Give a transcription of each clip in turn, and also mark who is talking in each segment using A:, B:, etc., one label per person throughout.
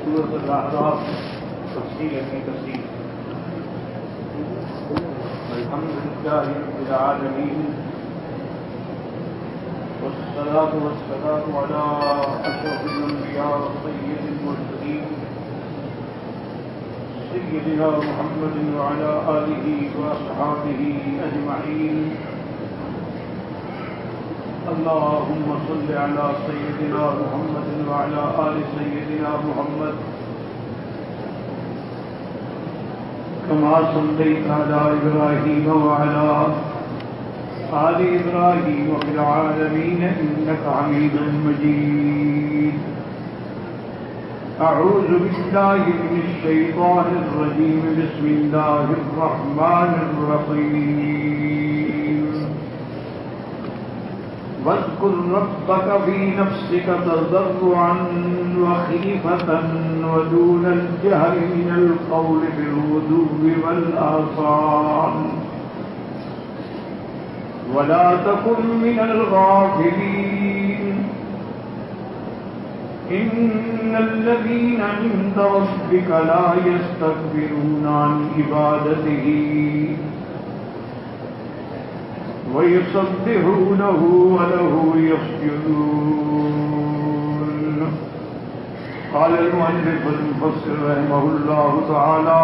A: سورۃ الاحزاب تفصیل کی تفصیل. الحمد للہ رب العالمین والصلاة والسلام على أشرف الأنبياء وسيد المرسلين سيدنا محمد وعلى آله وأصحابه أجمعين. اللهم صل على سيدنا محمد وعلى آل سيدنا محمد كما صليت على إبراهيم وعلى آل إبراهيم في العالمين إنك حميد مجيد. أعوذ بالله من الشيطان الرجيم. بسم الله الرحمن الرحيم. واذكر ربك في نفسك تضرعا وخيفة ودون الجهر من القول بالغدو والآصال ولا تكن من الغافلين. إن الذين عند ربك لا يستكبرون عن عبادته ويسبحونه وله يسجدون. قال المؤلف المفسر رحمه الله تعالى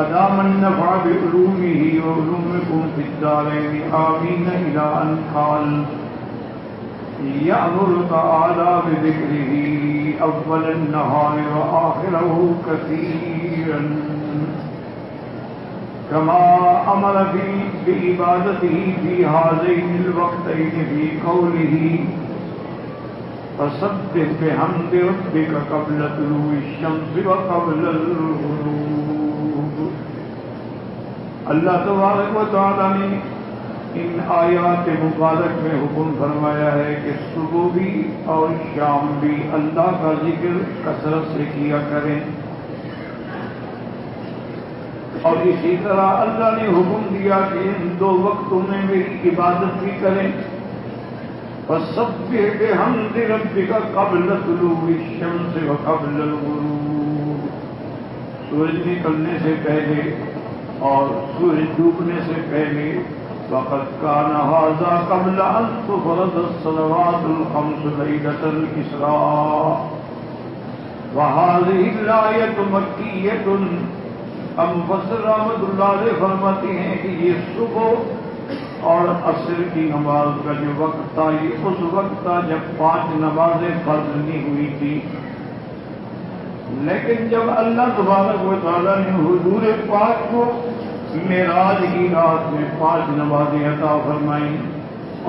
A: أدام النفع بعلومه وعلومكم في الدارين آمين إلى أن قال يأمر تعالى بذكره أول النهار وآخره كثيرا كما أمر بعبادته في هذين الوقتين في قوله فسبح بحمد ربك قبل طلوع الشمس وقبل الغروب. اللہ تبارک و تعالی نے ان آیات مبارک میں حکم فرمایا ہے کہ صبح بھی اور شام بھی اللہ کا ذکر کثرت سے کیا کریں، اور اسی طرح اللہ نے حکم دیا کہ ان دو وقتوں میں میری عبادت بھی کریں. فَسَبِّحْ بِحَمْدِ رَبِّكَ قَبْلَ طُلُوعِ الشَّمْسِ وَقَبْلَ الْغُرُوبِ. سورج نکلنے سے پہلے اور سورج ڈوبنے سے پہلے. وَقَدْ كَانَ هَذَا قَبْلَ أَن تُفْرَضَ الصَّلَوَاتُ الْخَمْسُ لَيْلَةَ الْإِسْرَاءِ وَهَذِهِ الْآيَةُ مَكِّيَّةٌ. اب مفسر رحمۃ اللہ علیہ فرماتے ہیں کہ یہ صبح اور عصر کی نماز کا جو وقت تھا یہ اس وقت تھا جب 5 نمازیں فرض نہیں ہوئی تھی. لیکن جب اللہ تبارک و تعالیٰ نے حضور پاک کو معراج کی رات میں 5 نمازیں عطا فرمائیں،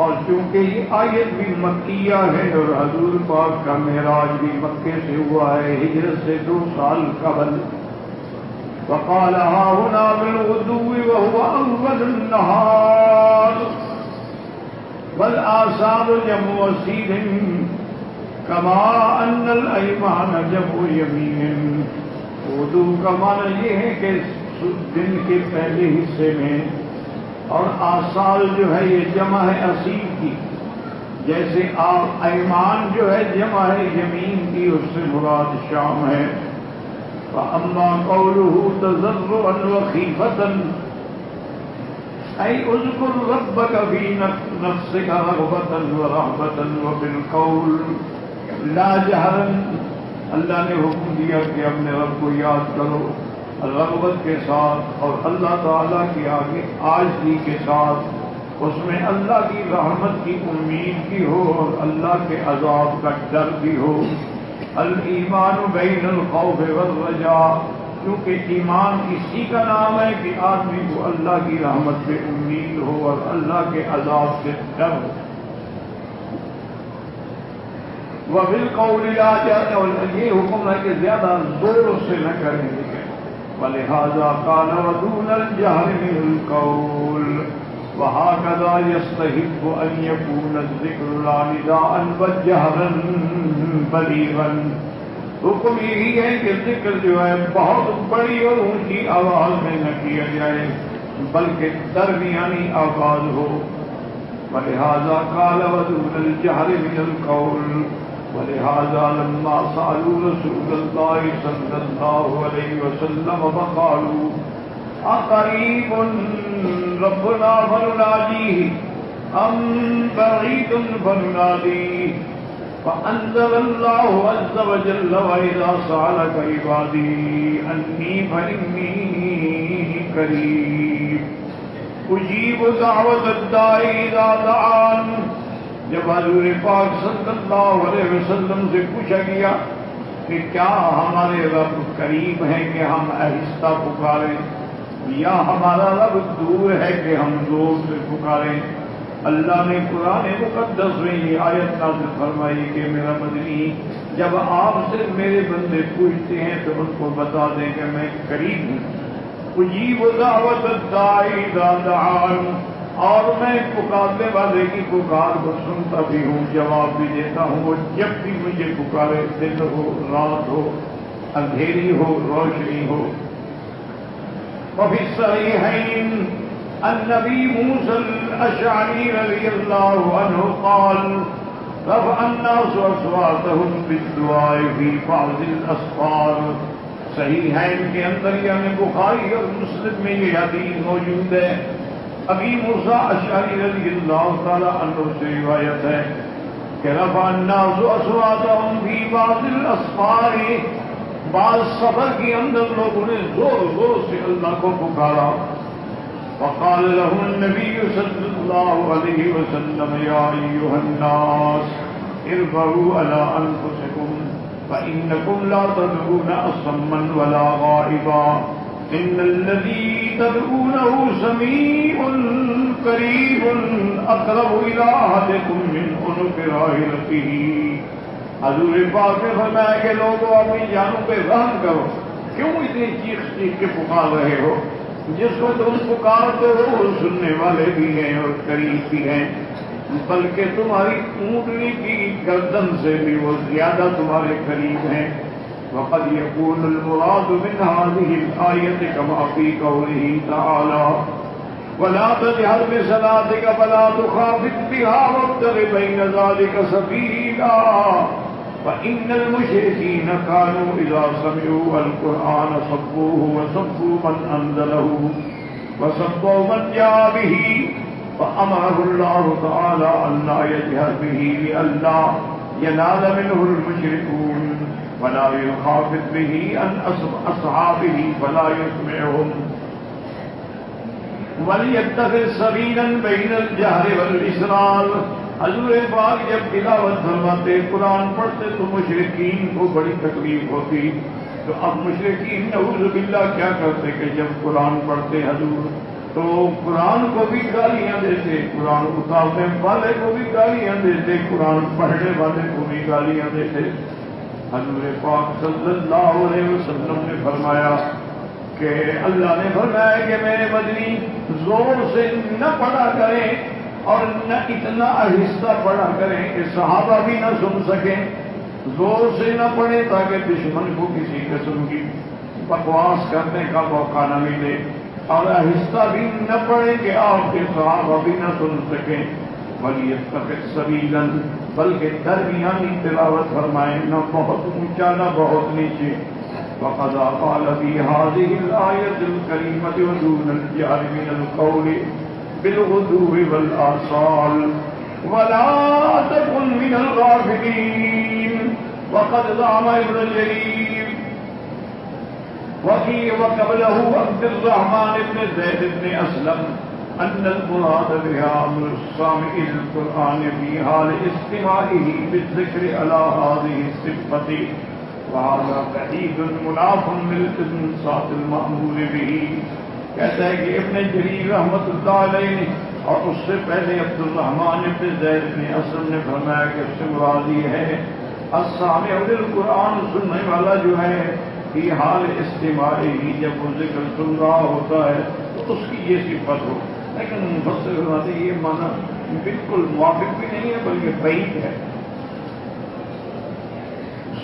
A: اور چونکہ یہ آیت بھی مکیہ ہے اور حضور پاک کا معراج بھی مکے سے ہوا ہے ہجرت سے 2 سال قبل. وقال ها هنا بالغدو وهو أول النهار والآثار جمع وسيل كما أن الأيمان جمع يمين. غدو کا معنی یہ ہے کہ دن کے پہلے حصے میں، اور آثار جو ہے یہ جمع ہے اصیل کی، جیسے ایمان جو ہے جمع ہے یمین کی، اس سے مراد شام ہے. فَأَمَّا قَوْلُهُ تَضَرُّعًا وَخِيفَةً أي اذكر ربك في نفسك رغبة ورهبة وبالقول لا جهرا. اللہ نے حکم دیا کہ اپنے رب کو یاد کرو رغبت کے ساتھ اور اللہ تعالیٰ کی آگے عاجزی کے ساتھ، اس میں اللہ کی رحمت کی امید بھی ہو اور اللہ کے عذاب کا ڈر بھی ہو. الایمان بین الخوف والرجاء، کیونکہ ایمان اسی کا نام ہے کہ آدمی کو اللہ کی رحمت سے امید ہو اور اللہ کے عذاب سے ڈر ہو. وبالقول لا جهر، اور یہ حکم ہے کہ زیادہ زور سے نہ کریں گے. ولہذا قال ودون الجهر من القول وهكذا يستحب ان يكون الذكر لا نداء وجهرا بليغا. حکم یہی ہے کہ ذکر جو ہے بہت بڑی اور اونچی آواز میں نہ کیا جائے بلکہ درمیانی آواز ہو. ولہذا قال ودون الجهر من القول، ولهذا لما سألوا رسول الله صلى الله عليه وسلم فقالوا أقريب ربنا فنناديه أم بعيد فنناديه فأنزل الله عز وجل وإذا سألك عبادي أني فإني قريب أجيب دعوة الداعي إذا دعان. جب حضور پاک صلی اللہ علیہ وسلم سے پوچھا گیا کہ کیا ہمارے رب قریب ہیں کہ ہم آہستہ پکاریں یا ہمارا رب دور ہے کہ ہم زور سے پکاریں، اللہ نے قرآن مقدس میں یہ آیت نازل فرمائی کہ میرا مدنی جب آپ سے میرے بندے پوچھتے ہیں تو ان کو بتا دیں کہ میں قریب ہوں. اجیب دعوت الداعی اذا دعان، اور میں پکارنے والے کی پکار کو سنتا بھی ہوں، جواب بھی دیتا ہوں. وہ جب بھی مجھے پکارے، دن ہو رات ہو اندھیری ہو روشنی ہو. وفي الصحيحين النبي موسى الأشعري رضي الله عنه قال رفع الناس أصواتهم بالدعاء في بعض الأسفار. صحیحین کے اندر یعنی بخاری اور مسلم میں یہ حدیث موجود ہے. ابی موسیٰ اشعری رضی اللہ تعالی عنہ سے روایت ہے کہ رفع الناس اصواتهم في بعض الاسفار، بعض سفر کے اندر لوگوں نے زور زور سے اللہ کو پکارا. وقال لهم النبي صلى الله عليه وسلم يا أيها الناس ارفعوا على أنفسكم فإنكم لا تدعون أصما ولا غائبا إن الذي تدعونه سميع قريب أقرب إلى أحدكم من عنق راحلته. حضور پاک نے فرمایا کہ لوگوں اپنی جانوں پہ رحم کرو، کیوں اتنی چیخ چیخ کے پکار رہے ہو؟ جس کو تم پکارتے ہو وہ سننے والے بھی ہیں اور قریب بھی ہیں، بلکہ تمہاری اونٹنی کی گردن سے بھی وہ زیادہ تمہارے قریب ہیں. وقد يكون المراد من هذه الآية كما في قوله تعالى ولا تجهر بصلاتك ولا تخافت بها وابتغ بين ذلك سبيلا فإن المشركين كانوا إذا سمعوا القرآن صبوه وصبوا من أنزله وصبوا من جاء به فأمره الله تعالى أن لا يجهر به لئلا ينال منه المشركون ولا يخافت به عن أصحابه فلا يسمعهم وَلْيَتَّخِذْ سَبِيلًا بَيْنَ الْجَهْرِ وَالْإِسْرَارِ. حضور پاک جب تلاوت فرماتے قرآن پڑھتے تو مشرکین کو بڑی تکلیف ہوتی. تو اب مشرکین نعوذ باللہ کیا کرتے کہ جب قرآن پڑھتے حضور تو قرآن کو بھی گالیاں دیتے، قرآن اتارنے والے کو بھی گالیاں دیتے، قرآن پڑھنے والے کو بھی گالیاں دیتے. حضور پاک صلی اللہ علیہ وسلم نے فرمایا کہ اللہ نے فرمایا کہ میرے مدنی زور سے نہ پڑھا کریں اور نہ اتنا آہستہ پڑھا کریں کہ صحابہ بھی نہ سن سکیں. زور سے نہ پڑھیں تاکہ دشمن کو کسی قسم کی بکواس کرنے کا موقع نہ ملے، اور آہستہ بھی نہ پڑھیں کہ آپ کے صحابہ بھی نہ سن سکیں. وَلْيَتَّخِذْ سَبِيلًا، بلکہ درمیانی تلاوت فرمائیں، نہ بہت اونچا نہ بہت نیچے. وقد قال في هذه الآية الكريمة ودون الجهر من القول بالغدو والآصال ولا تكن من الغافلين. وقد زعم ابن جرير وقبله عبد الرحمن بن زيد بن أسلم أن المراد بها أمر السامع للقرآن في حال استماعه بالذكر على هذه الصفة وهذا بعيد مناف بالإنصات المأمور به. کہتا ہے کہ ابن جریر رحمۃ اللہ علیہ نے اور اس سے پہلے عبد الرحمن بن زید بن اسلم نے فرمایا کہ اس سے مراد یہ ہے السامع للقرآن، سننے والا جو ہے فی حال استماعی، جب وہ ذکر سن رہا ہوتا ہے تو اس کی یہ صفت ہو. لیکن مفسر فرماتے ہیں یہ معنی بالکل موافق بھی نہیں ہے بلکہ بعید ہے.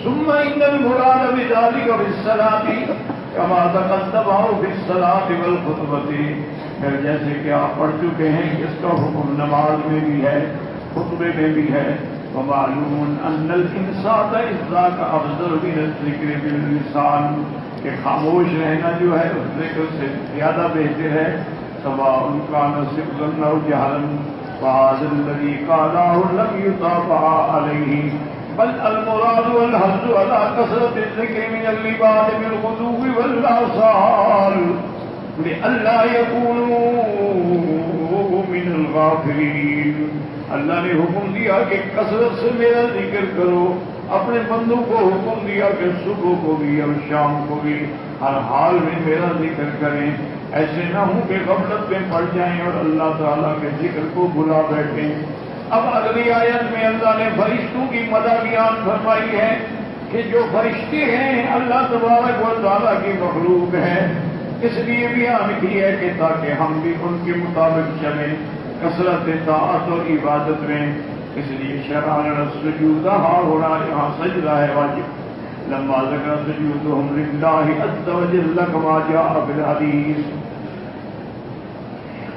A: ثم ان المراد بذلك بالصلاة كما تقدم بالصلاة والخطبة، پھر جیسے کہ آپ پڑھ چکے ہیں اس کا حکم نماز میں بھی ہے، خطبے میں بھی ہے. ومعلوم ان الانصات اذاک افضل من الذکر باللسان، کہ خاموش رہنا جو ہے اس ذکر سے زیادہ بہتر ہے. سواء کان سرا او جہرا فهذا الذي قاله لم يطابع عليه، بل المراد والحث على كثرة الذكر من العباد بالغدو والآصال لئلا يكونوا من الغافلين. اللہ نے حکم دیا کہ کثرت سے میرا ذکر کرو، اپنے بندوں کو حکم دیا کہ صبح کو بھی اور شام کو بھی ہر حال میں میرا ذکر کریں، ایسے نہ ہوں کہ غفلت میں پڑ جائیں اور اللہ تعالیٰ کے ذکر کو بھلا بیٹھیں. اب اگلی آیت میں اللہ نے فرشتوں کی مدح بیان فرمائی ہے کہ جو فرشتے ہیں اللہ تبارک و تعالیٰ کی مخلوق ہے، اس لیے بیان کی ہے کہ تاکہ ہم بھی ان کے مطابق چلیں کثرت طاعت اور عبادت میں. اس لیے شرعنا السجود ہاں ہونا یہاں سجدہ ہے واجب. لما ذکر سجودهم للہ عز وجل كما جاء في الحدیث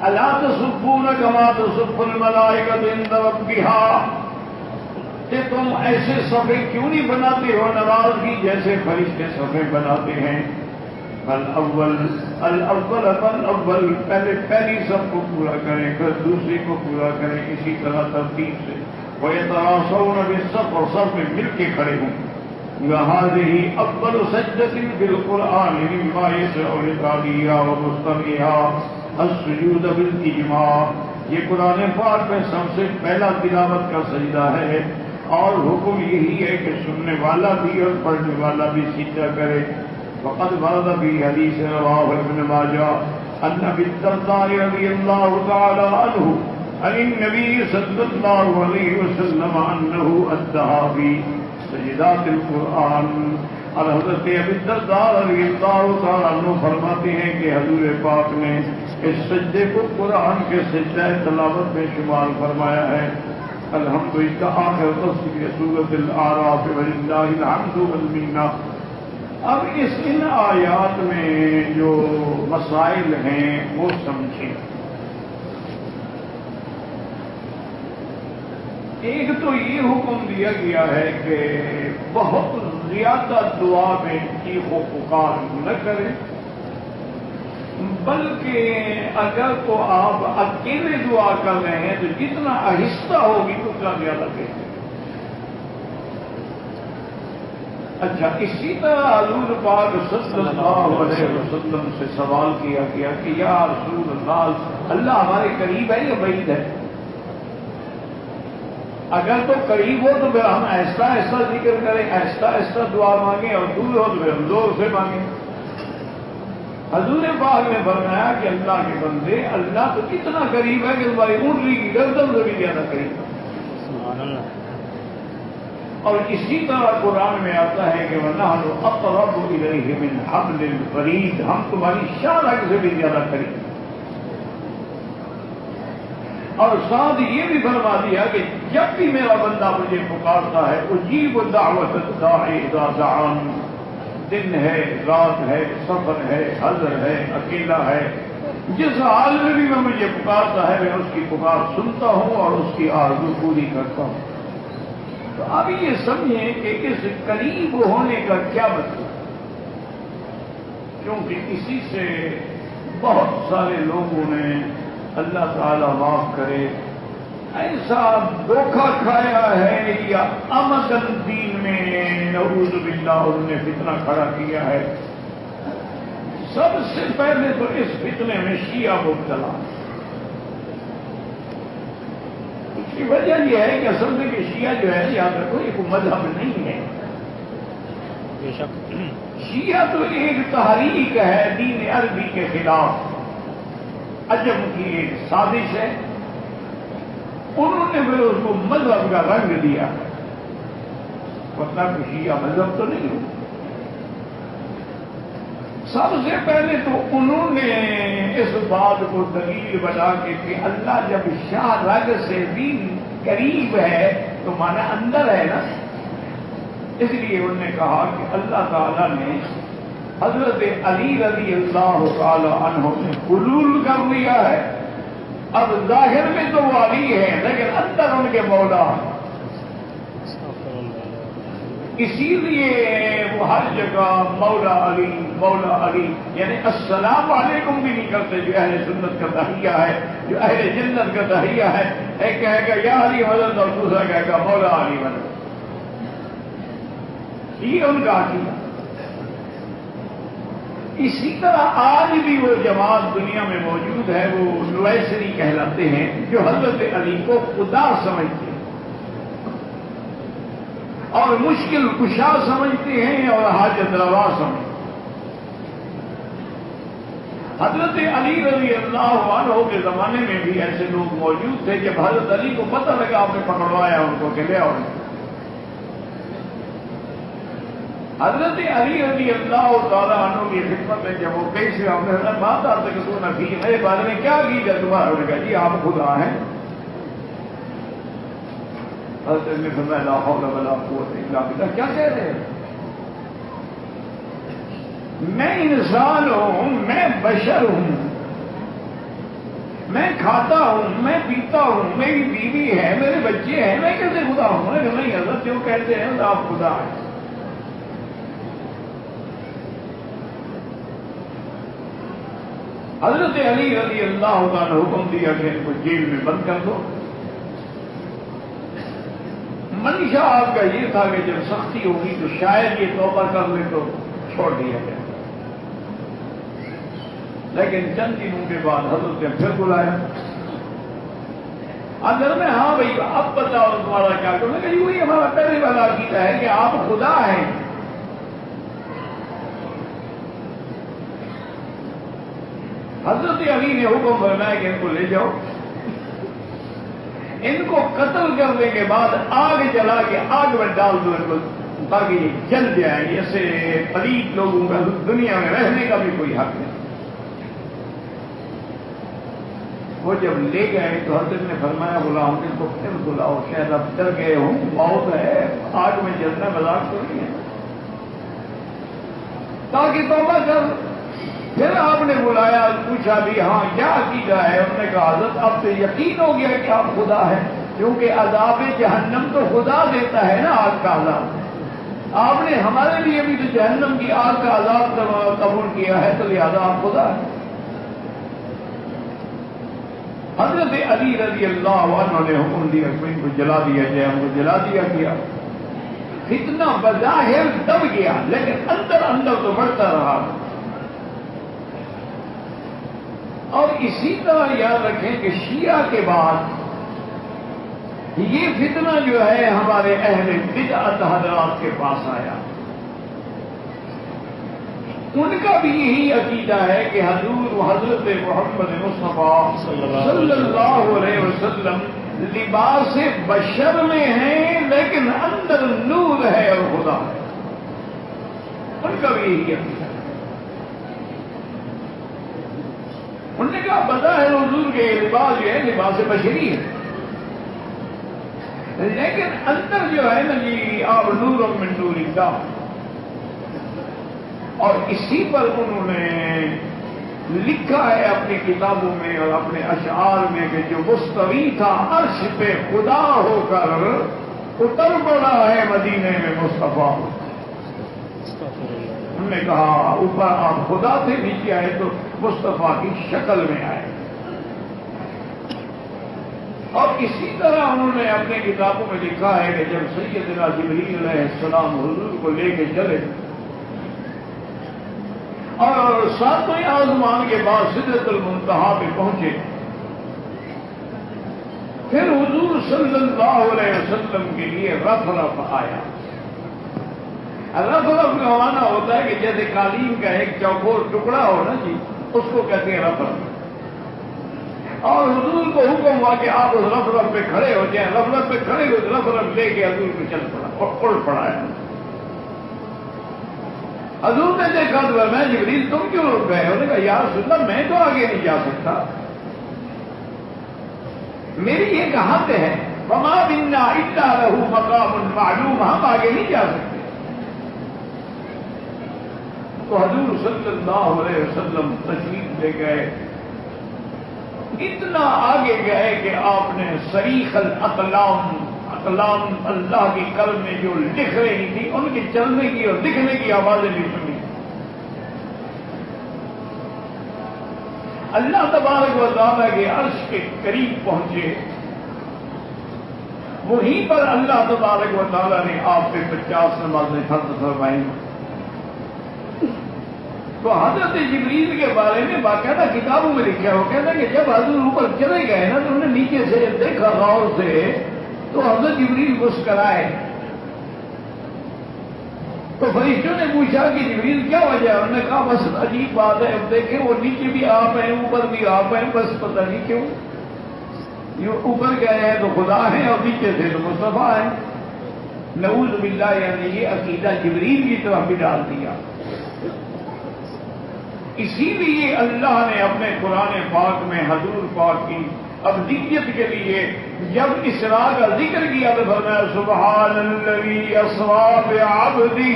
A: الا تسبون كما تسب الملائکۃ عند ربها، کہ تم ایسے صفے کیوں نہیں بناتے ہو نماز کی جیسے فرشتے صفے بناتے ہیں. الاول پہلے پہلی صف کو پورا کریں پھر دوسری کو پورا کریں، اسی طرح ترتیب سے. وَيَتَرَاصَوْنَ بِالصَّفِّ اور صف میں مل کے کھڑے ہوں. وَهَذِهِ أَفْضَلُ سَجْدَةٍ فِي الْقُرْآنِ مِمَّا يَشْرَعُ لِقَارِئِهَا وَمُسْتَمِعِهَا السُّجُودَ بِالْإِجْمَاعِ. یہ قرآن پاک میں سب سے پہلا تلاوت کا سجدہ ہے، اور حکم یہی ہے کہ سننے والا بھی اور پڑھنے والا بھی سجدہ کرے. وقد ورد في حديث رواه ابن ماجه ان ابي الدرداء رضي الله تعالى عنه عن النبي صلى الله عليه وسلم انه ادعى في سجدات القرآن. اور حضرت ابی الدرداء رضی اللہ تعالی عنہ فرماتے ہیں کہ حضور پاک نے اس سجدے کو قرآن کے سجدہ تلاوت میں شمار فرمایا ہے. الحمدللہ آخر تفسیر سورۃ الاعراف وللہ الحمد والمنہ. اب ان آیات میں جو مسائل ہیں وہ سمجھیں. ایک تو یہ حکم دیا گیا ہے کہ بہت زیادہ دعا میں چیخ و پکار نہ کریں، بلکہ اگر تو آپ اکیلے دعا کر رہے ہیں تو جتنا آہستہ ہوگی اتنا زیادہ بہتر. اچھا، اسی طرح حضور پاک صلی اللہ علیہ وسلم سے سوال کیا گیا کہ یا رسول اللہ، اللہ ہمارے قریب ہے یا بعید ہے؟ اگر تو قریب ہو تو پھر ہم ایسا ایسا ذکر کریں، ایسا ایسا دعا مانگیں، اور دور ہو تو پھر ہم زور سے مانگیں. حضور پاک نے فرمایا کہ اللہ کے بندے، اللہ تو اتنا قریب ہے کہ تمہاری اونٹلی کی گردن سے بھی زیادہ قریب ہے. سبحان اللہ. اور اسی طرح قرآن میں آتا ہے کہ وَنَحْنُ أَقْرَبُ إِلَيْهِ مِنْ حَبْلِ الْوَرِيدِ، ہم تمہاری شاہ سے بھی زیادہ قریب. اور ساتھ یہ بھی فرما دیا کہ جب بھی میرا بندہ مجھے پکارتا ہے اجیب دعوت الداعی اذا دعان، دن ہے، رات ہے، سفر ہے، حضر ہے، اکیلا ہے، جس حال میں بھی وہ مجھے پکارتا ہے میں اس کی پکار سنتا ہوں اور اس کی آرزو پوری کرتا ہوں. تو اب یہ سمجھیں کہ اس قریب ہونے کا کیا مطلب، کیونکہ اسی سے بہت سارے لوگوں نے، اللہ تعالیٰ معاف کرے، ایسا دھوکہ کھایا ہے یا عمدن دین میں نعوذ باللہ انہوں نے فتنہ کھڑا کیا ہے. سب سے پہلے تو اس فتنے میں شیعہ مبتلا. اس کی وجہ یہ ہے کہ اصل میں کہ شیعہ جو ہے یاد رکھو ایک مذہب نہیں ہے. شیعہ تو ایک تحریک ہے دین عربی کے خلاف، عجم کی ایک سازش ہے. انہوں نے پھر اس کو مذہب کا رنگ دیا، ورنہ شیعہ مذہب تو نہیں ہو. سب سے پہلے تو انہوں نے اس بات کو دلیل بنا کے کہ اللہ جب شاہ رگ سے بھی قریب ہے تو مانا اندر ہے نا، اس لیے انہوں نے کہا کہ اللہ تعالیٰ نے حضرت علی رضی اللہ تعالی عنہ نے حلول کر لیا ہے. اب ظاہر میں تو وہ علی ہے لیکن اندر ان کے مولا. اسی لیے وہ ہر جگہ مولا علی یعنی السلام علیکم بھی نہیں کرتے. جو اہل سنت کا تحیہ ہے، جو اہل جنت کا تحیہ ہے، ایک کہے گا یا علی مدد اور دوسرا کہے گا مولا علی مدد. یہ ان کا عقیدہ. اسی طرح آج بھی وہ جماعت دنیا میں موجود ہے، وہ نویسری کہلاتے ہیں، جو حضرت علی کو خدا سمجھتے ہیں اور مشکل کشا سمجھتے ہیں اور حاجت روا سمجھتے ہیں. حضرت علی رضی اللہ عنہ کے زمانے میں بھی ایسے لوگ موجود تھے. جب حضرت علی کو پتہ لگا آپ نے پکڑوایا ان کو کہ لے آؤ. حضرت علی رضی اللہ تعالیٰ عنہ کی خدمت میں جب وہ کیسے آپ نے بات آتا کہ تو نبی میرے بارے میں کیا کی جائے تمہارا؟ نے کہا جی آپ خدا ہیں. حضرت نے فرمایا لا حول ولا قوت الا باللہ. کیا کہہ رہے ہیں؟ میں انسان ہوں، میں بشر ہوں، میں کھاتا ہوں، میں پیتا ہوں، میری بیوی ہے، میرے بچے ہیں، میں کیسے خدا ہوں؟ نہیں حضرت جو کہتے ہیں آپ خدا ہیں. حضرت علی رضی اللہ تعالیٰ نے حکم دیا کہ ان کو جیل میں بند کر دو. منشا آپ کا یہ تھا کہ جب سختی ہوگی تو شاید یہ توبہ کر لے تو چھوڑ دیا جائے. لیکن چند دنوں کے بعد حضرت نے پھر بلایا. اگر میں ہاں بھائی اب بتاؤ تمہارا کیا کروں؟ میں کہی وہی ہمارا پہلے والا عقیدہ ہے کہ آپ خدا ہیں. حضرت علی نے حکم فرمایا کہ ان کو لے جاؤ. ان کو قتل کرنے کے بعد آگ جلا کے آگ میں ڈال دو ان کو تاکہ یہ جل جائیں. ایسے پلیت لوگوں کا دنیا میں رہنے کا بھی کوئی حق نہیں. وہ جب لے گئے تو حضرت نے فرمایا غلام ان کو پھر بلاؤ، شاید اب ڈر گئے ہوں، موت ہے، آگ میں جلنا مذاق تو نہیں ہے، تاکہ توبہ کر. پھر آپ نے بلایا، پوچھا بھی ہاں کیا عقیدہ ہے؟ انہوں نے کہا حضرت اب تو یقین ہو گیا کہ آپ خدا ہیں، کیونکہ عذاب جہنم تو خدا دیتا ہے نا آگ کا عذاب. آپ نے ہمارے لیے بھی تو جہنم کی آگ کا عذاب قبول کیا ہے، تو لہذا آپ خدا ہیں. حضرت علی رضی اللہ عنہ نے حکم دیا کہ ان کو جلا دیا جائے. ان کو جلا دیا گیا. فتنہ بظاہر دب گیا لیکن اندر اندر تو بڑھتا رہا. اور اسی طرح یاد رکھیں کہ شیعہ کے بعد یہ فتنہ جو ہے ہمارے اہل بدعت حضرات کے پاس آیا. ان کا بھی یہی عقیدہ ہے کہ حضرت محمد مصطفیٰ صلی اللہ علیہ وسلم لباس بشر میں ہیں لیکن اندر نور ہے اور خدا ہے. ان کا بھی یہی عقیدہ ہے. انہوں نے کہا بظاہر حضور کے لباس جو ہے لباس بشری ہے، لیکن اندر جو ہے نا جی آپ نور من نور اللہ. اور اسی پر انہوں نے لکھا ہے اپنی کتابوں میں اور اپنے اشعار میں کہ جو مستوی تھا عرش پہ خدا ہو کر اتر پڑا ہے مدینے میں مصطفیٰ. انہوں نے کہا اوپر آپ خدا سے نیچے آئے تو مصطفیٰ کی شکل میں آئے. اور اسی طرح انہوں نے اپنے کتابوں میں لکھا ہے کہ جب سیدنا جبریل علیہ السلام حضور کو لے کے چلے اور ساتویں آسمان کے بعد سدرۃ المنتہا پہ پہنچے، پھر حضور صلی اللہ علیہ وسلم کے لیے رف آیا. رف کا معنی ہوتا ہے کہ جیسے قالین کا ایک چوکور ٹکڑا ہو نا جی، اس کو کہتے ہیں رف. اور حضور کو حکم ہوا کہ آپ اس رف پہ کھڑے ہو جائیں. رف پہ کھڑے ہوئے رف لے کے حضور کو چل پڑا اور اڑ پڑا ہے. حضور نے دیکھا تو میں جبریل تم کیوں رک گئے؟ انہوں نے کہا یا رسول اللہ میں تو آگے نہیں جا سکتا، میری ایک حد ہے، وما منا الا له مقام معلوم، ہم آگے نہیں جا سکتے. تو حضور صلی اللہ علیہ وسلم تشریف لے گئے. اتنا آگے گئے کہ آپ نے صریخ الاقلام کلام اللہ کی قلم میں جو لکھ رہی تھی ان کی چلنے کی اور لکھنے کی آوازیں نہیں سنی. اللہ تبارک و تعالیٰ کے عرش کے قریب پہنچے, وہیں پر اللہ تبارک و تعالیٰ نے آپ پہ 50 نمازیں فرض فرمائی. تو حضرت جبریل کے بارے میں باقاعدہ کتابوں میں لکھا ہو, کہتا ہے کہ جب حضور اوپر چلے گئے نا تو انہوں نے نیچے سے دیکھا غور سے, تو حضرت جبریل مسکرائے. تو فرشتوں نے پوچھا کہ جبریل کیا وجہ ہے؟ انہوں نے کہا بس عجیب بات ہے, اب دیکھیں وہ نیچے بھی آپ ہیں اوپر بھی آپ ہیں, بس پتہ نہیں کیوں یہ اوپر گئے ہیں تو خدا ہیں اور نیچے سے تو مصطفیٰ ہیں. نعوذ باللہ, یعنی یہ عقیدہ جبریل کی طرف بھی ڈال دیا. اسی لیے اللہ نے اپنے قرآن پاک میں حضور پاک کی ابدیت کے لیے جب اسراء کا ذکر کیا تو فرمایا سبحان الذی اسری بعبدہ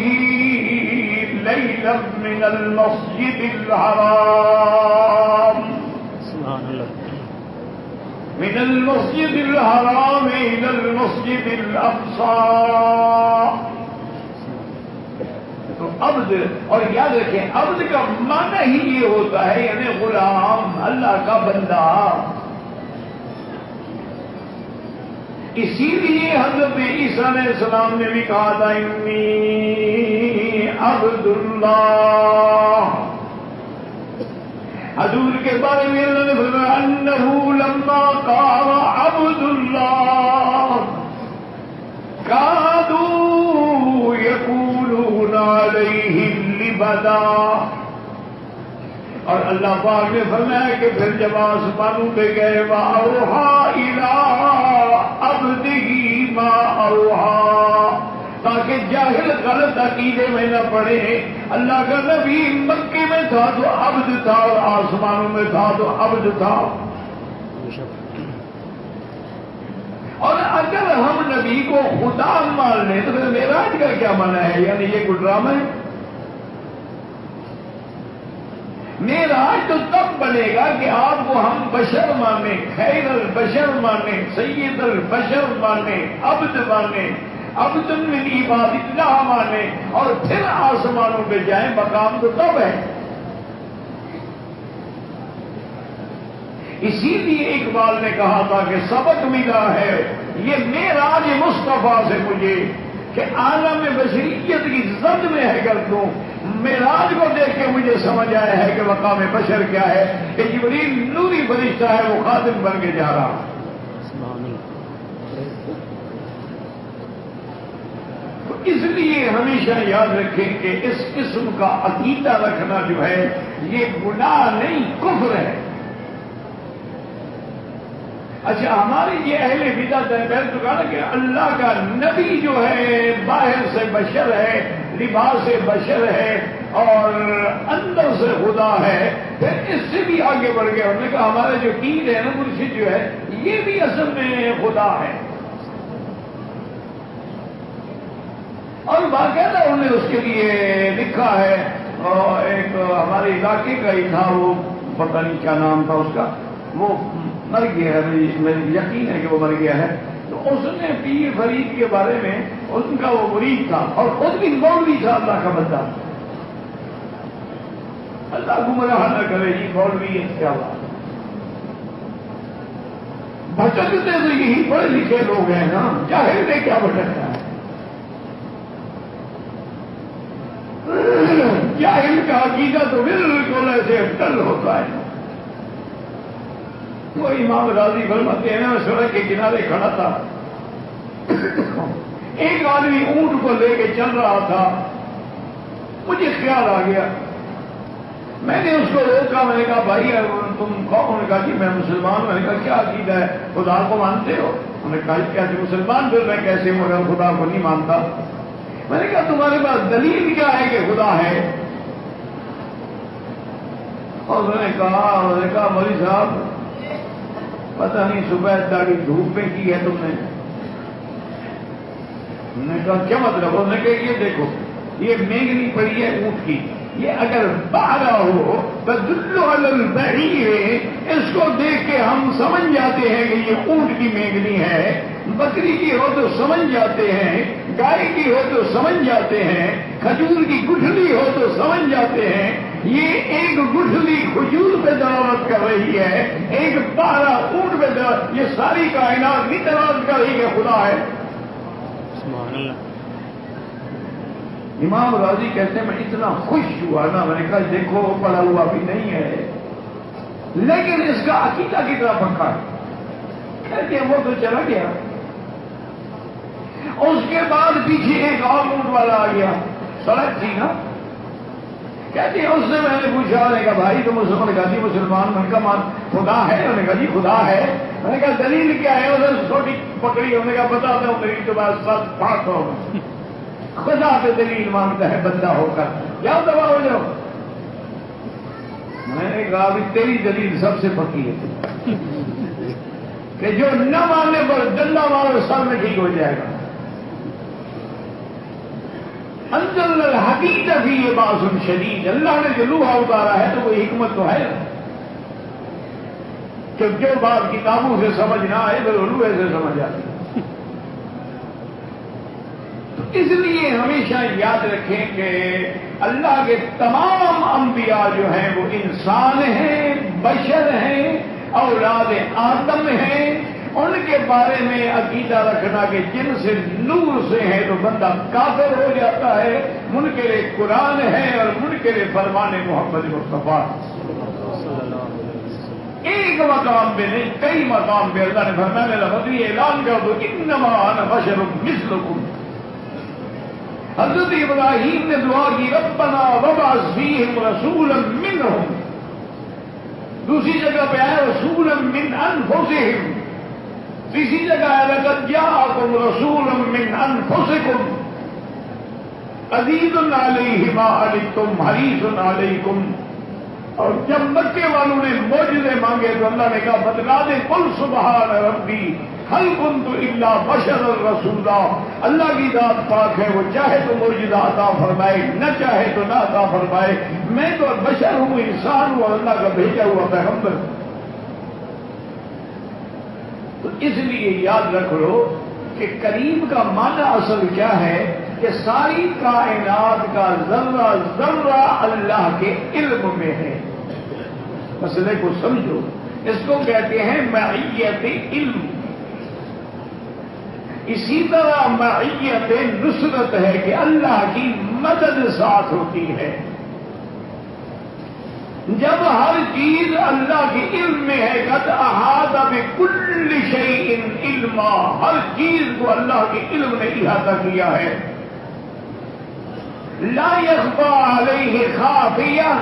A: لیلا من المسجد الحرام من المسجد الحرام الى المسجد الاقصى. تو عبد, اور یاد رکھیں عبد کا معنی ہی یہ ہوتا ہے یعنی غلام, اللہ کا بندہ. اسی لیے حضرت عیسیٰ علیہ السلام نے بھی کہا تھا انی عبد اللہ. حضور کے بارے میں اللہ نے فرمایا انہ لما قام عبد اللہ کادوا یقولون علیہ لبدا. اور اللہ پاک نے فرمایا کہ پھر جب آسمانوں پہ گئے وَأَوْحَىٰ إِلَىٰ عَبْدِهِ مَا أَوْحَىٰ, تاکہ جاہل غلط عقیدے میں نہ پڑے. اللہ کا نبی مکے میں تھا تو عبد تھا اور آسمانوں میں تھا تو عبد تھا. اور اگر ہم نبی کو خدا مان لیں تو پھر معراج کا کیا معنی ہے؟ یعنی یہ کوئی ڈرامہ ہے؟ معراج تو تب بنے گا کہ آپ کو ہم بشر مانیں, خیر البشر مانیں, سید البشر مانیں, عبد مانیں, عبد من عباد اللہ مانیں, اور پھر آسمانوں پہ جائیں. مقام تو تب ہے. اسی لیے اقبال نے کہا تھا کہ سبق ملا ہے یہ معراج مصطفیٰ سے مجھے کہ عالم بشریت کی زد میں ہے کر دوں. معراج کو دیکھ کے مجھے سمجھ آیا ہے کہ مقام بشر کیا ہے, کہ جبریل نوری فرشتہ ہے, وہ خادم بن کے جا رہا. تو اس لیے ہمیشہ یاد رکھیں کہ اس قسم کا عقیدہ رکھنا جو ہے یہ گناہ نہیں, کفر ہے. اچھا ہماری یہ اہل بدعت ہے, میں تو کہا نا کہ اللہ کا نبی جو ہے باہر سے بشر ہے, لباس سے بشر ہے اور اندر سے خدا ہے. پھر اس سے بھی آگے بڑھ گیا, انہوں نے کہا ہمارے جو پیر ہے نا مرشد جو ہے یہ بھی اصل میں خدا ہے. اور باقاعدہ انہوں نے اس کے لیے لکھا ہے, اور ایک ہمارے علاقے کا ہی تھا, وہ پتہ نہیں کیا نام تھا اس کا, وہ مر گیا ہے, مجھے یقین ہے کہ وہ مر گیا ہے. تو اس نے پیر فرید کے بارے میں, ان کا وہ مرید تھا اور خود بھی مولوی تھا, اللہ کا بندہ. اللہ گمراہ نہ کرے جی, مولوی ہے کیا بات. بھٹکتے تو یہی پڑھے لکھے لوگ ہیں نا, جاہل نے کیا بھٹکتا ہے. جاہل کا عقیدہ تو بالکل ایسے ڈل ہوتا ہے. وہ امام راضی فرماتے ہیں نا, سڑک کے کنارے کھڑا تھا, ایک آدمی اونٹ کو لے کے چل رہا تھا. مجھے خیال آ گیا, میں نے اس کو روکا, میں نے کہا بھائی تم کون؟ نے کہا کہ میں مسلمان. میں نے کہا کیا عقیدہ ہے, خدا کو مانتے ہو؟ انہوں نے کہا کیسے مسلمان, پھر میں کیسے مگر خدا کو نہیں مانتا. میں نے کہا تمہارے پاس دلیل کیا ہے کہ خدا ہے؟ اور انہوں نے کہا مولوی صاحب پتہ نہیں صبح داڑھی دھوپ میں کی ہے تم نے. انہوں نے کہا کیا مطلب؟ انہوں نے کہا یہ دیکھو یہ مینگنی پڑی ہے اونٹ کی, یہ اگر باہر ہو بدلو البعیر, اس کو دیکھ کے ہم سمجھ جاتے ہیں کہ یہ اونٹ کی مینگنی ہے, بکری کی ہو تو سمجھ جاتے ہیں، گائے کی ہو تو سمجھ جاتے ہیں، کھجور کی گٹھلی ہو تو سمجھ جاتے ہیں یہ ایک گٹھلی کھجور پہ دعوت کر رہی ہے، ایک پارا اونٹ پہ دعوت، یہ ساری کائنات بھی دعوت کر رہی ہے خدا ہے۔
B: سبحان اللہ۔
A: امام راضی کہتے ہیں میں اتنا خوش ہوا نا، میں نے کہا دیکھو پڑا ہوا بھی نہیں ہے لیکن اس کا عقیدہ کتنا پکا ہے۔ کہتے ہیں وہ تو چلا گیا، اس کے بعد پیچھے ایک اور اونٹ والا آ گیا، سڑک تھی نا، کہتے ہیں اس سے میں نے پوچھا، نے کہا بھائی تم مسلمان؟ کہا جی مسلمان۔ میں نے کہا مان خدا ہے؟ انہوں نے کہا جی خدا ہے۔ میں نے کہا دلیل کیا ہے؟ اسے چھوٹی پکڑی، انہوں نے کہا بتاتا ہوں دلیل کے بعد سب پاس ہو، خدا پہ دلیل مانگتا ہے بندہ ہو کر، جاؤ دبا ہو جاؤ۔ میں نے کہا ابھی تیری دلیل سب سے پکی ہے کہ جو نہ ماننے پر ڈنڈا مارو سر میں ٹھیک ہو جائے گا۔ انزل الحدید بھی یہ باس شدید، اللہ نے جو لوہا اتارا ہے تو کوئی حکمت تو ہے کہ جو بات کتابوں سے سمجھ نہ آئے پھر لوہے سے سمجھ آتی۔ تو اس لیے ہمیشہ یاد رکھیں کہ اللہ کے تمام انبیاء جو ہیں وہ انسان ہیں، بشر ہیں، اولاد آدم ہیں۔ ان کے بارے میں عقیدہ رکھنا کہ جن سے نور سے ہے تو بندہ کافر ہو جاتا ہے، منکر قرآن ہے اور منکر فرمان محمد مصطفیٰ۔ ایک مقام پہ نہیں کئی مقام پہ اللہ نے فرمایا میرا بدری اعلان کر دو انما انا بشر مثلکم۔ حضرت ابراہیم نے دعا کی ربنا وابعث فیہم رسولا منہم، دوسری جگہ پہ آیا رسولا من انفسہم، تیسری جگہ ہے لقد جاءکم رسول من انفسکم عزیز علیہ ما عنتم حریص علیکم۔ اور جب مکے والوں نے معجزے مانگے تو اللہ نے کہا بتلا دے قل سبحان ربی هل كنت الا بشرا رسولا، اللہ کی ذات پاک ہے، وہ چاہے تو معجزہ عطا فرمائے، نہ چاہے تو نہ عطا فرمائے، میں تو بشر ہوں، انسان ہوں، اللہ کا بھیجا ہوا پیغمبر۔ تو اس لیے یاد رکھ لو کہ قریب کا معنی اصل کیا ہے کہ ساری کائنات کا ذرہ ذرہ اللہ کے علم میں ہے۔ مسئلے کو سمجھو، اس کو کہتے ہیں معیت علم۔ اسی طرح معیت نصرت ہے کہ اللہ کی مدد ساتھ ہوتی ہے۔ جب ہر چیز اللہ کے علم میں ہے، قد احاط بکل شیء علما، ہر چیز کو اللہ کے علم نے احاطہ کیا ہے۔ لا يخفى علیہ خافیہ،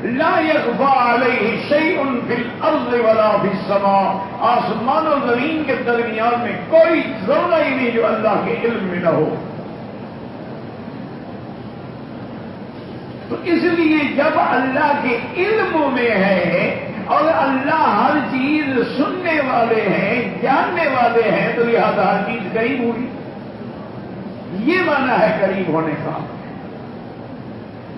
A: لا يخفى علیہ شیء فی الارض ولا فی السماء، آسمان و زمین کے درمیان میں کوئی ذرہ ہی نہیں جو اللہ کے علم میں نہ ہو۔ تو اس لیے جب اللہ کے علم میں ہے اور اللہ ہر چیز سننے والے ہیں، جاننے والے ہیں، تو لہذا ہر چیز قریب ہوئی۔ یہ معنی ہے قریب ہونے کا۔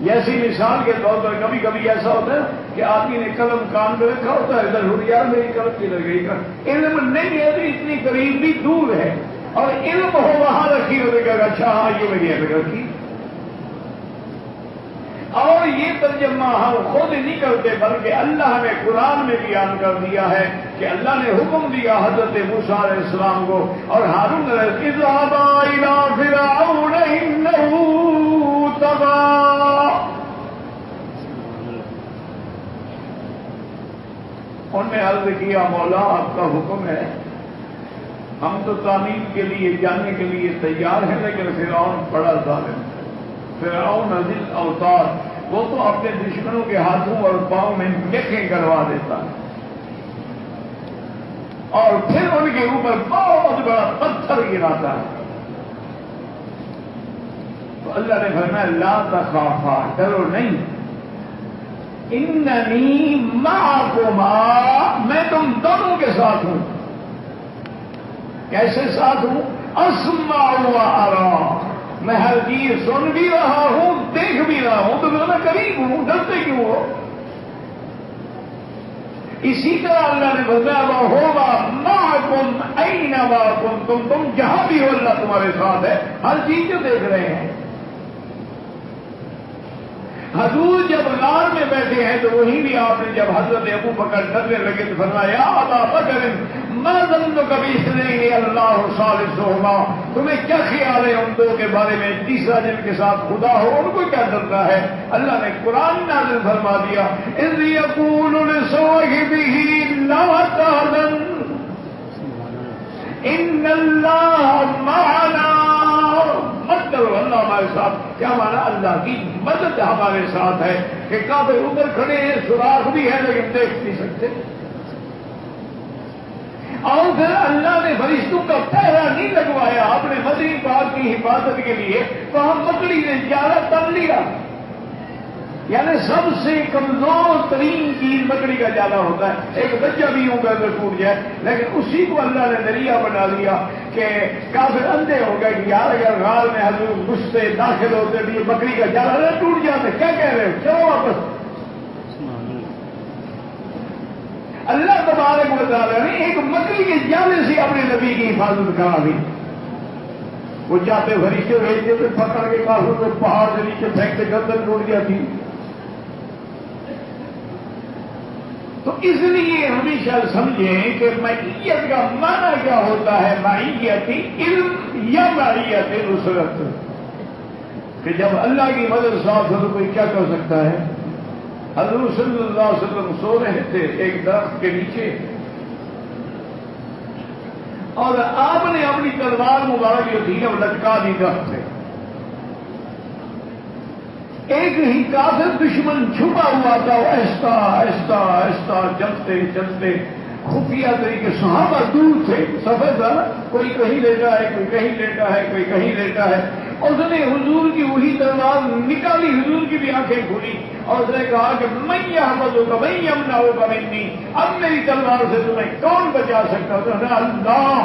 A: جیسی مثال کے طور پر کبھی کبھی ایسا ہوتا ہے کہ آدمی نے قلم کان میں رکھا ہوتا ہے، ادھر ہو یار میری قلم کی لگ گئی، علم نہیں ہے تو اتنی قریب بھی دور ہے، اور علم ہو وہاں رکھی ہو تو کہا اچھا ہاں یہ میری ہے رکھی۔ اور یہ ترجمہ ہم خود نہیں کرتے بلکہ اللہ نے قرآن میں بیان کر دیا ہے کہ اللہ نے حکم دیا حضرت موسیٰ علیہ السلام کو اور ہارون علیہ اذهبا إلى فرعون إنه طغى، انہوں نے عرض کیا مولا آپ کا حکم ہے، ہم تو تعلیم کے لیے جاننے کے لیے تیار ہیں، لیکن فرعون بڑا ظالم ہے، فرعون عزیز اوتار، وہ تو اپنے دشمنوں کے ہاتھوں اور پاؤں میں میخیں کروا دیتا ہے اور پھر ان کے اوپر بہت بڑا پتھر گراتا ہے۔ تو اللہ نے فرمایا لا تخافا، ڈرو نہیں، اننی معکما، میں تم دونوں کے ساتھ ہوں۔ کیسے ساتھ ہوں؟ اسمع و ارا، میں ہر چیز سن بھی رہا ہوں، دیکھ بھی رہا ہوں، تو میں قریب ہوں، ڈرتے کیوں ہو؟ اسی طرح اللہ نے فرمایا ہوگا معکم اینما کنتم، تم جہاں بھی ہو اللہ تمہارے ساتھ ہے، ہر چیز کو دیکھ رہے ہیں۔ حضور جب غار میں بیٹھے ہیں تو وہیں بھی آپ نے جب حضرت ابو بکر ڈرنے لگے تو فرمایا یا ابا بکر ما ظنک باثنین اللہ ثالثہما، تمہیں کیا خیال ہے ان دو کے بارے میں، تیسرا جن کے ساتھ خدا ہو ان کو کیا ڈرنا ہے؟ اللہ نے قرآن نازل فرما دیا اذ یقول لصاحبہ لا تحزن ان اللہ معنا، مت کرو اللہ ہمارے ساتھ، کیا مانا اللہ کی مدد ہمارے ساتھ ہے کہ کعبے اوپر کھڑے ہیں، سوراخ بھی ہے لیکن دیکھ نہیں سکتے، اور پھر اللہ نے فرشتوں کا پہرا نہیں لگوایا اپنے مدنی پاک کی حفاظت کے لیے، وہاں مکڑی نے جالا تن لیا، یعنی سب سے کمزور ترین چیز مکڑی کا جالا ہوتا ہے، ایک بچہ بھی یوں کر کے ٹوٹ جائے، لیکن اسی کو اللہ نے ذریعہ بنا دیا کہ کافر اندھے ہو گئے کہ یار اگر غار میں حضور گھستے داخل ہوتے بھی مکڑی کا جالا نہ ٹوٹ جاتے، کیا کہہ رہے ہو، چلو واپس۔ اللہ تبارک و تعالیٰ نے ایک مکڑی کے جالے سے اپنے نبی کی حفاظت کرا دی، وہ جاتے فرشتے بھیجتے تھے پکڑ کے کافر کو پہاڑ سے نیچے پھینکتے گردن ٹوٹ جاتی۔ تو اس لیے ہمیشہ سمجھیں کہ معیت کا معنی کیا ہوتا ہے، معیت علم یا معیت نصرت، کہ جب اللہ کی مدد ساتھ ہو تو کوئی کیا کر سکتا ہے۔ حضور صلی اللہ علیہ وسلم سو رہے تھے ایک درخت کے نیچے، اور آپ نے اپنی تلوار مبارک جو تھی نا وہ لٹکا دی درخت سے، ایک ہی کافر دشمن چھپا ہوا تھا، وہ آہستہ آہستہ آہستہ چلتے چلتے خفیہ طریقے، صحابہ دور تھے، سفر تھا نا، کوئی کہیں لیٹا ہے کوئی کہیں لیٹا ہے کوئی کہیں لیٹا ہے، اور اس نے حضور کی وہی تلوار نکالی، حضور کی بھی آنکھیں کھلی اور اس نے کہا کہ میں یحفظک من یمنعک منی، اب میری تلوار سے تمہیں کون بچا سکتا ہے؟ اللہ۔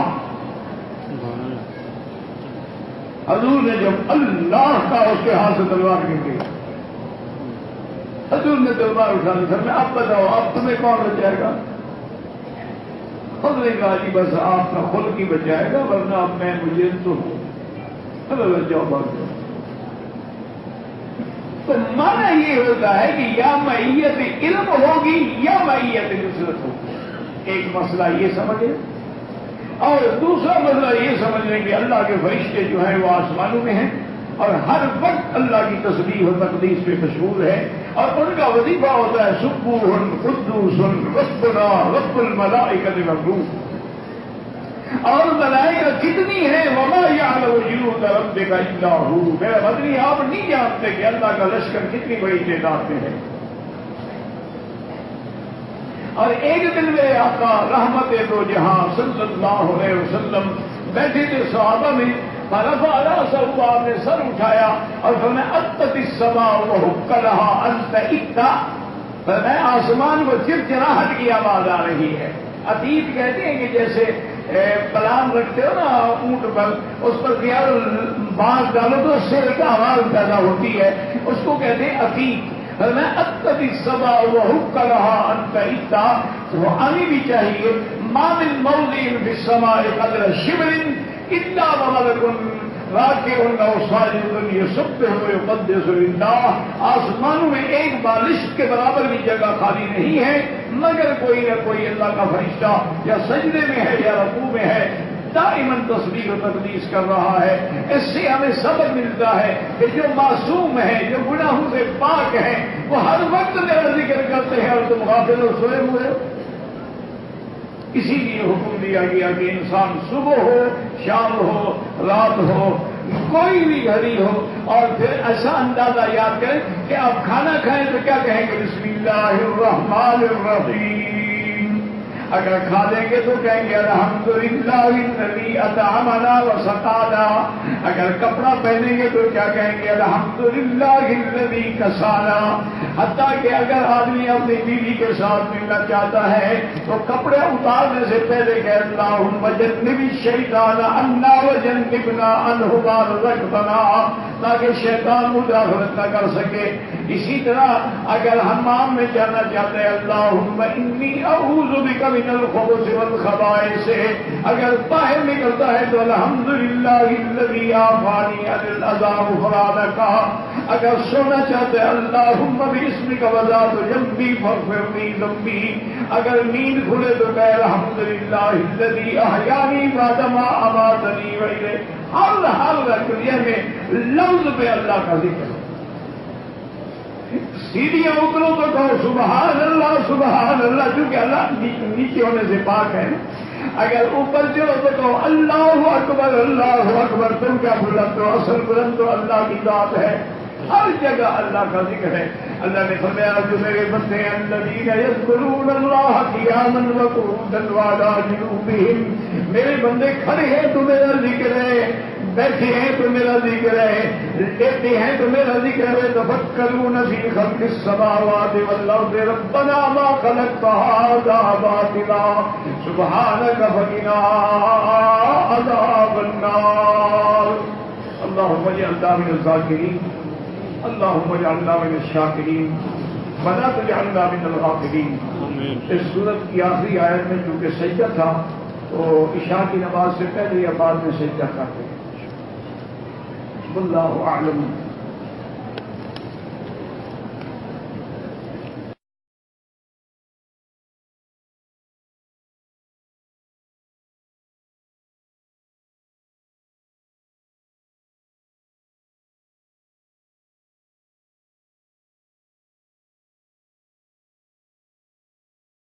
A: حضور نے جب اللہ کا اس کے ہاتھ سے تلوار نکلی، حضور نے تلوار اٹھا لی، سر میں اب بتاؤ اب تمہیں کون بچائے گا؟ حضور نے کہا جی بس آپ کا خلق ہی بچائے گا، ورنہ اب میں مجھے تو ہوں، جاؤ بات۔ تو معنی یہ ہوتا ہے کہ یا معیت علم ہوگی یا معیت نصرت ہوگی، ایک مسئلہ یہ سمجھے، اور دوسرا مسئلہ یہ سمجھ لیں کہ اللہ کے فرشتے جو ہیں وہ آسمانوں میں ہیں اور ہر وقت اللہ کی تسبیح و تقدیس میں مشغول ہے، اور ان کا وظیفہ ہوتا ہے سبوح قدوس ربنا رب الملائکۃ والروح، اور ملائکہ کتنی ہیں، وما یعلم جنود ربک الا ہو، میرا مدنی آپ نہیں جانتے کہ اللہ کا لشکر کتنی بڑی تعداد میں ہے۔ اور ایک دن میں آقا رحمت دو جہاں صلی اللہ علیہ وسلم بیٹھے تھے صحابہ میں، فرفع رأسہ، آپ نے سر اٹھایا اور فرمایا اتت السماء وحق لها انت اتا، فرمایا آسمان کو چرچراہٹ کی آواز آ رہی ہے۔ عتیق کہتے ہیں کہ جیسے پلان رکھتے ہو نا اونٹ پر، اس پر کیا بانس ڈالو تو اس سے ایک آواز پیدا ہوتی ہے، اس کو کہتے ہیں عتیق۔ میں اتت السماء وحق لها انت اتا، وہ آنی بھی چاہیے، ما من موضع فی السماء قدر شبر الا وملک راکع او ساجد یسبح ویقدس للہ، آسمانوں میں ایک بالشت کے برابر بھی جگہ خالی نہیں ہے مگر کوئی نہ کوئی اللہ کا فرشتہ یا سجدے میں ہے یا رکوع میں ہے، دائماً تسبیح و تقدیس کر رہا ہے۔ اس سے ہمیں سبق ملتا ہے کہ جو معصوم ہیں، جو گناہوں سے پاک ہیں، وہ ہر وقت میرا ذکر کرتے ہیں اور تم غافل اور سوئے ہوئے ہو۔ اسی لیے حکم دیا گیا کہ انسان صبح ہو شام ہو رات ہو کوئی بھی گھڑی ہو، اور پھر ایسا اندازہ یاد کریں کہ آپ کھانا کھائیں تو کیا کہیں گے، بسم اللہ الرحمن الرحیم، اگر کھا لیں گے تو کہیں گے الحمدللہ الذی اطعمنا وسقانا، اگر کپڑا پہنیں گے تو کیا کہیں گے الحمدللہ الذی کسانا۔ حتیٰ کہ اگر آدمی اپنی بیوی کے ساتھ ملنا چاہتا ہے تو کپڑے اتارنے سے پہلے کہ اللہم جنب الشیطان عنا وجنبنا عنہ ما رزقتنا، تاکہ شیطان مداخلت نہ کر سکے۔ اسی طرح اگر حمام میں جانا چاہتے ہیں اللہم انی اعوذ بک من الخبث والخبائث، اگر باہر نکلتا ہے تو الحمدللہ الذی عافانی عن الاذی غفرانک، اگر سونا چاہتے ہیں اللہم باسمک وذات جنبی فاغفر لی ذنبی، اگر نیند کھلے تو کہ الحمدللہ الذی احیانی بعدما اماتنی والیہ۔ ہر دنیا میں لفظ پہ اللہ کا ذکر، سیڑھیاں اترو تو کہو سبحان اللہ، کیونکہ اللہ نیچے ہونے سے پاک ہے۔ اگر اوپر چلو تو کہو اللہ اکبر، تم کیا بلند ہو، اصل بلند تو اللہ کی ذات ہے۔ ہر جگہ اللہ کا ذکر ہے۔ اللہ نے فرمایا جو میرے بندے ہیں الذین یذکرون اللہ قیاما وقعودا وعلی جنوبہم، میرے بندے کھڑے ہیں تو میرا ذکر ہے، بیٹھے ہیں تو میرا ذکر ہے، لیٹے ہیں تو میرا ذکر ہے۔ تفکرون فی خلق السماوات والارض ربنا ما خلقت هذا باطلا سبحانک فقنا عذاب النار۔ اللهم اجعلنا من الذاکرین، اللهم اجعلنا من الشاکرین ولا تجعلنا من الغافلین۔ اس سورت کی آخری آیت میں چونکہ سجدہ تھا تو عشاء کی نماز سے پہلے یا بعد میں سجدہ کرتے ہیں۔ واللہ اعلم۔